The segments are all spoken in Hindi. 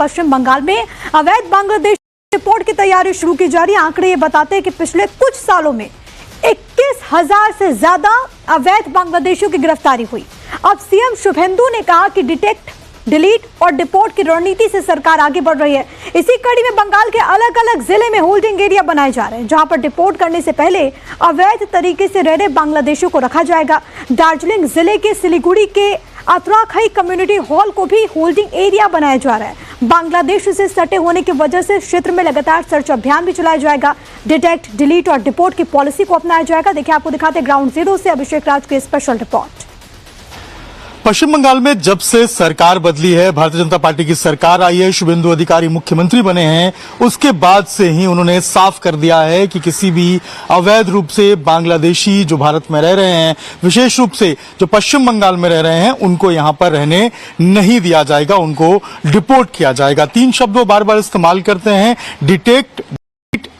पश्चिम बंगाल में अवैध बांग्लादेश रिपोर्ट की तैयारी शुरू की जा रही है। आंकड़े ये बताते हैं कि पिछले कुछ सालों में 21,000 से ज्यादा अवैध बांग्लादेशियों की गिरफ्तारी हुई। अब सीएम शुभेंदु ने कहा कि डिटेक्ट, डिलीट और डिपोर्ट की रणनीति से सरकार आगे बढ़ रही है। इसी कड़ी में बंगाल के अलग अलग जिले में होल्डिंग एरिया बनाए जा रहे हैं, जहां पर डिपोर्ट करने से पहले अवैध तरीके से रह रहे बांग्लादेशियों को रखा जाएगा। दार्जिलिंग जिले के सिलीगुड़ी के अतराखाई कम्युनिटी हॉल को भी होल्डिंग एरिया बनाया जा रहा है। बांग्लादेश से सटे होने की वजह से क्षेत्र में लगातार सर्च अभियान भी चलाया जाएगा। डिटेक्ट, डिलीट और डिपोर्ट की पॉलिसी को अपनाया जाएगा। देखिए, आपको दिखाते ग्राउंड जीरो से अभिषेक राज की स्पेशल रिपोर्ट। पश्चिम बंगाल में जब से सरकार बदली है, भारतीय जनता पार्टी की सरकार आई है, शुभेंदु अधिकारी मुख्यमंत्री बने हैं, उसके बाद से ही उन्होंने साफ कर दिया है कि किसी भी अवैध रूप से बांग्लादेशी जो भारत में रह रहे हैं, विशेष रूप से जो पश्चिम बंगाल में रह रहे हैं, उनको यहां पर रहने नहीं दिया जाएगा, उनको डिपोर्ट किया जाएगा। 3 शब्द वो बार बार इस्तेमाल करते हैं, डिटेक्ट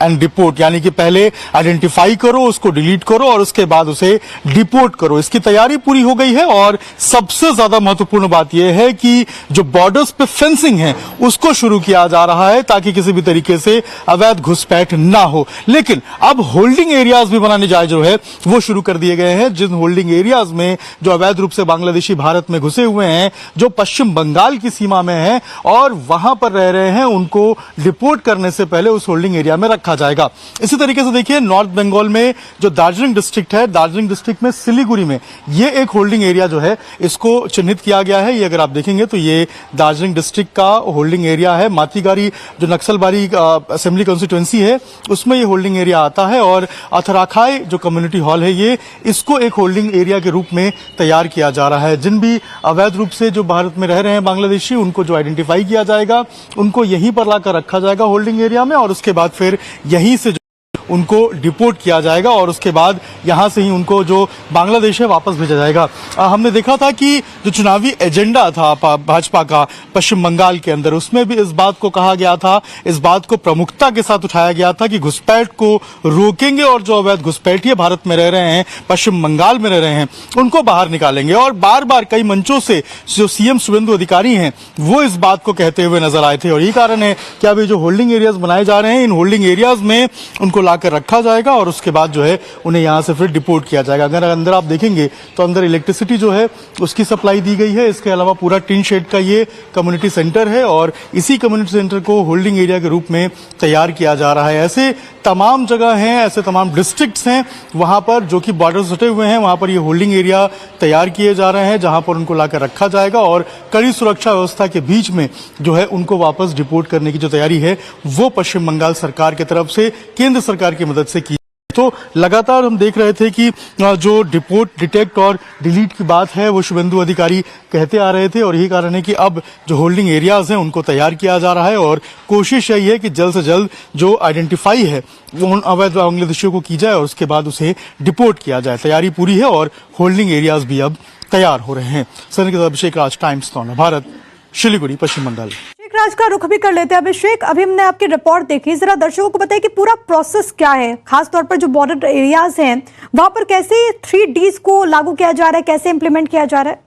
एंड डिपोर्ट, यानी कि पहले आइडेंटिफाई करो, उसको डिलीट करो और उसके बाद उसे डिपोर्ट करो। इसकी तैयारी पूरी हो गई है और सबसे ज्यादा महत्वपूर्ण बात यह है कि जो बॉर्डर्स पे फेंसिंग है उसको शुरू किया जा रहा है ताकि किसी भी तरीके से अवैध घुसपैठ ना हो। लेकिन अब होल्डिंग एरियाज भी बनाने जाए जो है वो शुरू कर दिए गए हैं, जिन होल्डिंग एरियाज में जो अवैध रूप से बांग्लादेशी भारत में घुसे हुए हैं, जो पश्चिम बंगाल की सीमा में है और वहां पर रह रहे हैं, उनको डिपोर्ट करने से पहले उस होल्डिंग एरिया में रखा जाएगा। इसी तरीके से देखिए, नॉर्थ बंगाल में जो दार्जिलिंग डिस्ट्रिक्ट है, दार्जिलिंग डिस्ट्रिक्ट में सिलीगुड़ी में ये एक होल्डिंग एरिया जो है इसको चिन्हित किया गया है। ये अगर आप देखेंगे तो ये दार्जिलिंग डिस्ट्रिक्ट का होल्डिंग एरिया है। मातीगारी जो नक्सलबारी असेंबली कॉन्स्टिट्यूएंसी है उसमें ये होल्डिंग एरिया आता है और अथराखाई जो कम्युनिटी हॉल है ये इसको एक होल्डिंग एरिया के रूप में तैयार किया जा रहा है। जिन भी अवैध रूप से जो भारत में रह रहे हैं बांग्लादेशी, उनको जो आइडेंटिफाई किया जाएगा, उनको यहीं पर लाकर रखा जाएगा होल्डिंग एरिया में और उसके बाद फिर यहीं से उनको डिपोर्ट किया जाएगा और उसके बाद यहां से ही उनको जो बांग्लादेश है वापस भेजा जाएगा। हमने देखा था कि जो चुनावी एजेंडा था भाजपा का पश्चिम बंगाल के अंदर, उसमें भी इस बात को कहा गया था, इस बात को प्रमुखता के साथ उठाया गया था कि घुसपैठ को रोकेंगे और जो अवैध घुसपैठिए भारत में रह रहे हैं, पश्चिम बंगाल में रह रहे हैं, उनको बाहर निकालेंगे। और बार बार कई मंचों से जो सीएम शुभेंदु अधिकारी हैं वो इस बात को कहते हुए नजर आए थे और यही कारण है कि अभी जो होल्डिंग एरियाज बनाए जा रहे हैं, इन होल्डिंग एरियाज में उनको लाकर रखा जाएगा और उसके बाद जो है उन्हें यहां से फिर डिपोर्ट किया जाएगा। अगर अंदर आप देखेंगे तो अंदर इलेक्ट्रिसिटी जो है उसकी सप्लाई दी गई है। इसके अलावा पूरा टिन शेड का ये कम्युनिटी सेंटर है और इसी कम्युनिटी सेंटर को होल्डिंग एरिया के रूप में तैयार किया जा रहा है। ऐसे तमाम जगह हैं, ऐसे तमाम डिस्ट्रिक्ट्स हैं वहां पर जो कि बॉर्डर सटे हुए हैं, वहां पर ये होल्डिंग एरिया तैयार किए जा रहे हैं जहां पर उनको लाकर रखा जाएगा और कड़ी सुरक्षा व्यवस्था के बीच में जो है उनको वापस डिपोर्ट करने की जो तैयारी है वो पश्चिम बंगाल सरकार की तरफ से केंद्र सरकार की मदद से की। तो लगातार हम देख रहे थे कि जो डिपोर्ट, डिटेक्ट और डिलीट की बात है वो शुभेंदु अधिकारी कहते आ रहे थे और यही कारण है कि अब जो होल्डिंग एरियाज हैं उनको तैयार किया जा रहा है और कोशिश यही है कि जल्द से जल्द जो आइडेंटिफाई है वो उन अवैध बांग्लादेशियों को की जाए और उसके बाद उसे डिपोर्ट किया जाए। तैयारी पूरी है और होल्डिंग एरियाज भी अब तैयार हो रहे हैं। सर के साथ अभिषेक राज, टाइम्स नौ भारत, सिलीगुड़ी, पश्चिम बंगाल। राज का रुख भी कर लेते हैं। अभिषेक, अभी हमने आपकी रिपोर्ट देखी, जरा दर्शकों को बताइए कि पूरा प्रोसेस क्या है, खासतौर पर जो बॉर्डर एरियाज हैं वहां पर कैसे 3Ds को लागू किया जा रहा है, कैसे इंप्लीमेंट किया जा रहा है?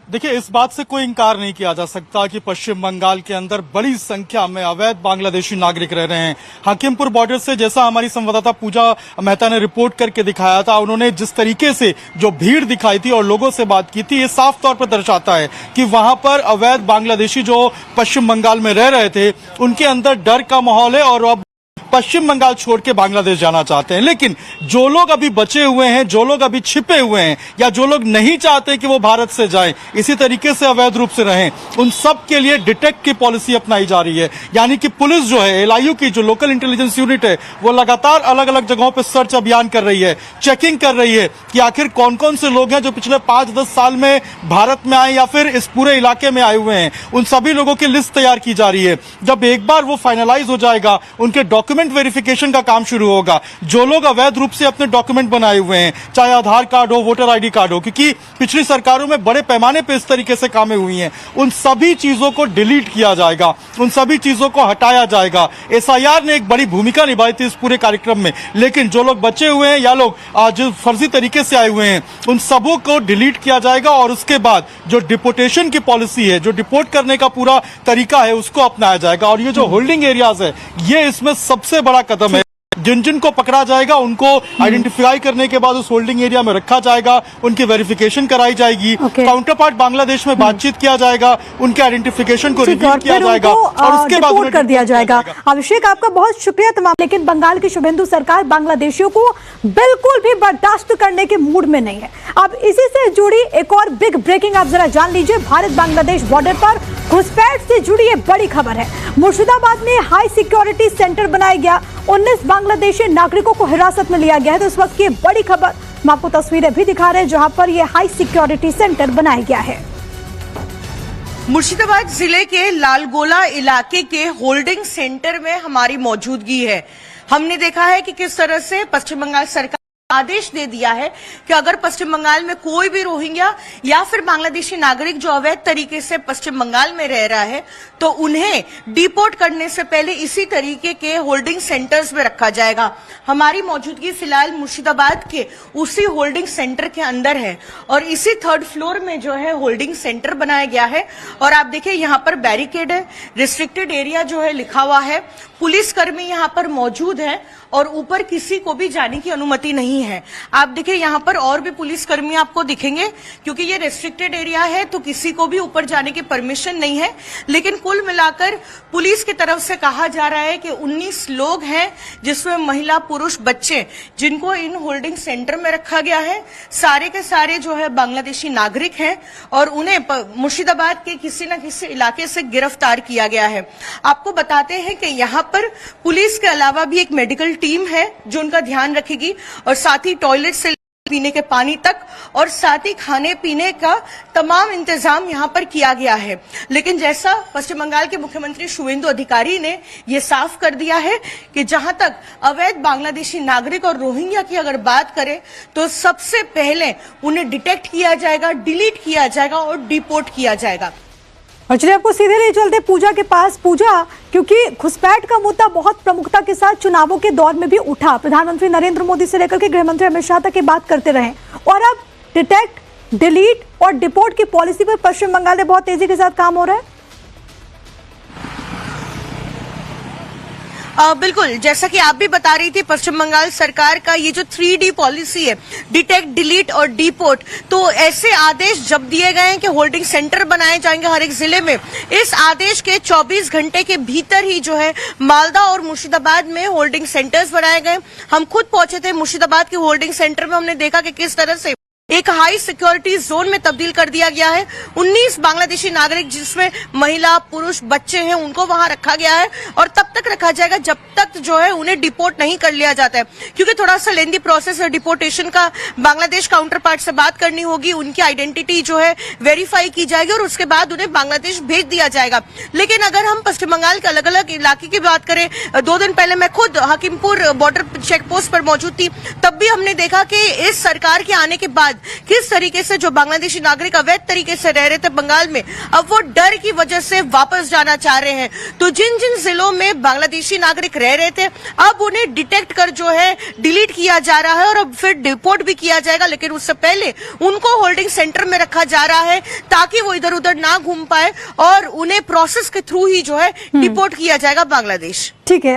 देखिए, इस बात से कोई इंकार नहीं किया जा सकता कि पश्चिम बंगाल के अंदर बड़ी संख्या में अवैध बांग्लादेशी नागरिक रह रहे हैं। हाकिमपुर बॉर्डर से, जैसा हमारी संवाददाता पूजा मेहता ने रिपोर्ट करके दिखाया था, उन्होंने जिस तरीके से जो भीड़ दिखाई थी और लोगों से बात की थी, ये साफ तौर पर दर्शाता है कि वहां पर अवैध बांग्लादेशी जो पश्चिम बंगाल में रह रहे थे उनके अंदर डर का माहौल है और अब पश्चिम बंगाल छोड़ के बांग्लादेश जाना चाहते हैं। लेकिन जो लोग अभी बचे हुए हैं, जो लोग अभी छिपे हुए हैं या जो लोग नहीं चाहते कि वो भारत से जाएं, इसी तरीके से अवैध रूप से रहें, उन सब के लिए डिटेक्ट की पॉलिसी अपनाई जा रही है। यानी कि पुलिस जो है, LIU की जो लोकल इंटेलिजेंस यूनिट है, वो लगातार अलग अलग जगहों पर सर्च अभियान कर रही है, चेकिंग कर रही है कि आखिर कौन कौन से लोग हैं जो पिछले 5-10 साल में भारत में आए या फिर इस पूरे इलाके में आए हुए हैं। उन सभी लोगों की लिस्ट तैयार की जा रही है। जब एक बार वो फाइनलाइज हो जाएगा, उनके डॉक्यूमेंट डॉक्यूमेंट वेरिफिकेशन का काम शुरू होगा। जो लोग अवैध रूप से अपने डॉक्यूमेंट बनाए हुए हैं, चाहे आधार कार्ड हो, वोटर आईडी कार्ड हो, क्योंकि पिछली सरकारों में बड़े पैमाने पे इस तरीके से कामें हुई हैं, उन सभी चीजों को डिलीट किया जाएगा, उन सभी चीजों को हटाया जाएगा। एसआईआर ने एक बड़ी भूमिका निभाई थी इस पूरे कार्यक्रम में, लेकिन जो लोग बचे हुए हैं या लोग जो फर्जी तरीके से आए हुए हैं, उन सबों को डिलीट किया जाएगा और उसके बाद जो डिपोटेशन की पॉलिसी है, जो डिपोर्ट करने का पूरा तरीका है, उसको अपनाया जाएगा। और ये जो होल्डिंग एरियाज है, ये इसमें सबसे बड़ा कदम है। जिन जिन को पकड़ा जाएगा उनको आइडेंटिफाई करने के बाद उस होल्डिंग एरिया में रखा जाएगा, उनकी वेरिफिकेशन कराई जाएगी, काउंटर पार्ट बांग्लादेश में बातचीत किया जाएगा, उनके आइडेंटिफिकेशन को रिवील किया जाएगा और उसके बाद रिपोर्ट कर दिया जाएगा। अभिषेक, आपका बहुत शुक्रिया तमाम। लेकिन बंगाल की शुभेंदु सरकार बांग्लादेशियों को बिल्कुल भी बर्दाश्त करने के मूड में नहीं है। अब इसी से जुड़ी एक और बिग ब्रेकिंग आप जरा जान लीजिए। भारत बांग्लादेश बॉर्डर पर घुसपैठ से जुड़ी ये बड़ी खबर है। मुर्शिदाबाद में हाई सिक्योरिटी सेंटर बनाया गया, 19 बांग्लादेशी नागरिकों को हिरासत में लिया गया है। तो इस वक्त की बड़ी खबर, हम आपको तस्वीरें भी दिखा रहे हैं जहां पर यह हाई सिक्योरिटी सेंटर बनाया गया है। मुर्शिदाबाद जिले के लालगोला इलाके के होल्डिंग सेंटर में हमारी मौजूदगी है। हमने देखा है कि किस तरह से पश्चिम बंगाल सरकार आदेश दे दिया है कि अगर पश्चिम बंगाल में कोई भी रोहिंग्या या फिर बांग्लादेशी नागरिक जो अवैध तरीके से पश्चिम बंगाल में रह रहा है, तो उन्हें डिपोर्ट करने से पहले इसी तरीके के होल्डिंग सेंटर्स में रखा जाएगा। हमारी मौजूदगी फिलहाल मुर्शिदाबाद के उसी होल्डिंग सेंटर के अंदर है और इसी 3rd फ्लोर में जो है होल्डिंग सेंटर बनाया गया है। और आप देखिए यहाँ पर बैरिकेड है, रिस्ट्रिक्टेड एरिया जो है लिखा हुआ है, पुलिसकर्मी यहाँ पर मौजूद है और ऊपर किसी को भी जाने की अनुमति नहीं है। आप देखिए यहाँ पर और भी पुलिसकर्मी आपको दिखेंगे, क्योंकि ये रेस्ट्रिक्टेड एरिया है तो किसी को भी ऊपर जाने की परमिशन नहीं है। लेकिन कुल मिलाकर पुलिस की तरफ से कहा जा रहा है कि 19 लोग हैं, जिसमें महिला, पुरुष, बच्चे, जिनको इन होल्डिंग सेंटर में रखा गया है। सारे के सारे जो है बांग्लादेशी नागरिक हैं और उन्हें मुर्शिदाबाद के किसी न किसी इलाके से गिरफ्तार किया गया है। आपको बताते हैं कि यहाँ पर पुलिस के अलावा भी एक मेडिकल टीम है जो उनका ध्यान रखेगी और साथ ही टॉयलेट से पीने के पानी तक और साथ ही खाने पीने का तमाम इंतजाम यहाँ पर किया गया है। लेकिन जैसा पश्चिम बंगाल के मुख्यमंत्री शुभेंदु अधिकारी ने ये साफ कर दिया है कि जहां तक अवैध बांग्लादेशी नागरिक और रोहिंग्या की अगर बात करें तो सबसे पहले उन्हें डिटेक्ट किया जाएगा, डिलीट किया जाएगा और डिपोर्ट किया जाएगा। और चलिए आपको सीधे ले चलते पूजा के पास। पूजा, क्योंकि घुसपैठ का मुद्दा बहुत प्रमुखता के साथ चुनावों के दौर में भी उठा, प्रधानमंत्री नरेंद्र मोदी से लेकर के गृहमंत्री अमित शाह तक की बात करते रहे, और अब डिटेक्ट, डिलीट और डिपोर्ट की पॉलिसी पर पश्चिम बंगाल में बहुत तेजी के साथ काम हो रहा है। बिल्कुल, जैसा कि आप भी बता रही थी, पश्चिम बंगाल सरकार का ये जो 3D पॉलिसी है, डिटेक्ट, डिलीट और डिपोर्ट, तो ऐसे आदेश जब दिए गए हैं कि होल्डिंग सेंटर बनाए जाएंगे हर एक जिले में। इस आदेश के 24 घंटे के भीतर ही जो है मालदा और मुर्शिदाबाद में होल्डिंग सेंटर्स बनाए गए। हम खुद पहुंचे थे मुर्शिदाबाद के होल्डिंग सेंटर में, हमने देखा कि किस तरह से एक हाई सिक्योरिटी जोन में तब्दील कर दिया गया है। 19 बांग्लादेशी नागरिक, जिसमें महिला, पुरुष, बच्चे हैं, उनको वहां रखा गया है और तब तक रखा जाएगा जब तक जो है उन्हें डिपोर्ट नहीं कर लिया जाता है, क्योंकि थोड़ा सा लेंदी प्रोसेस है डिपोर्टेशन का। बांग्लादेश काउंटर पार्ट से बात करनी होगी, उनकी आइडेंटिटी जो है वेरीफाई की जाएगी और उसके बाद उन्हें बांग्लादेश भेज दिया जाएगा। लेकिन अगर हम पश्चिम बंगाल के अलग अलग इलाके की बात करें, 2 दिन पहले मैं खुद हकीमपुर बॉर्डर चेक पोस्ट पर मौजूद थी, तब भी हमने देखा कि इस सरकार के आने के बाद किस तरीके से जो बांग्लादेशी नागरिक अवैध तरीके से रह रहे थे बंगाल में, अब वो डर की वजह से वापस जाना चाह रहे हैं। तो जिन जिन जिलों में बांग्लादेशी नागरिक रह रहे थे, अब उन्हें डिटेक्ट कर जो है डिलीट किया जा रहा है और अब फिर डिपोर्ट भी किया जाएगा। लेकिन उससे पहले उनको होल्डिंग सेंटर में रखा जा रहा है ताकि वो इधर उधर ना घूम पाए और उन्हें प्रोसेस के थ्रू ही जो है डिपोर्ट किया जाएगा बांग्लादेश। ठीक है।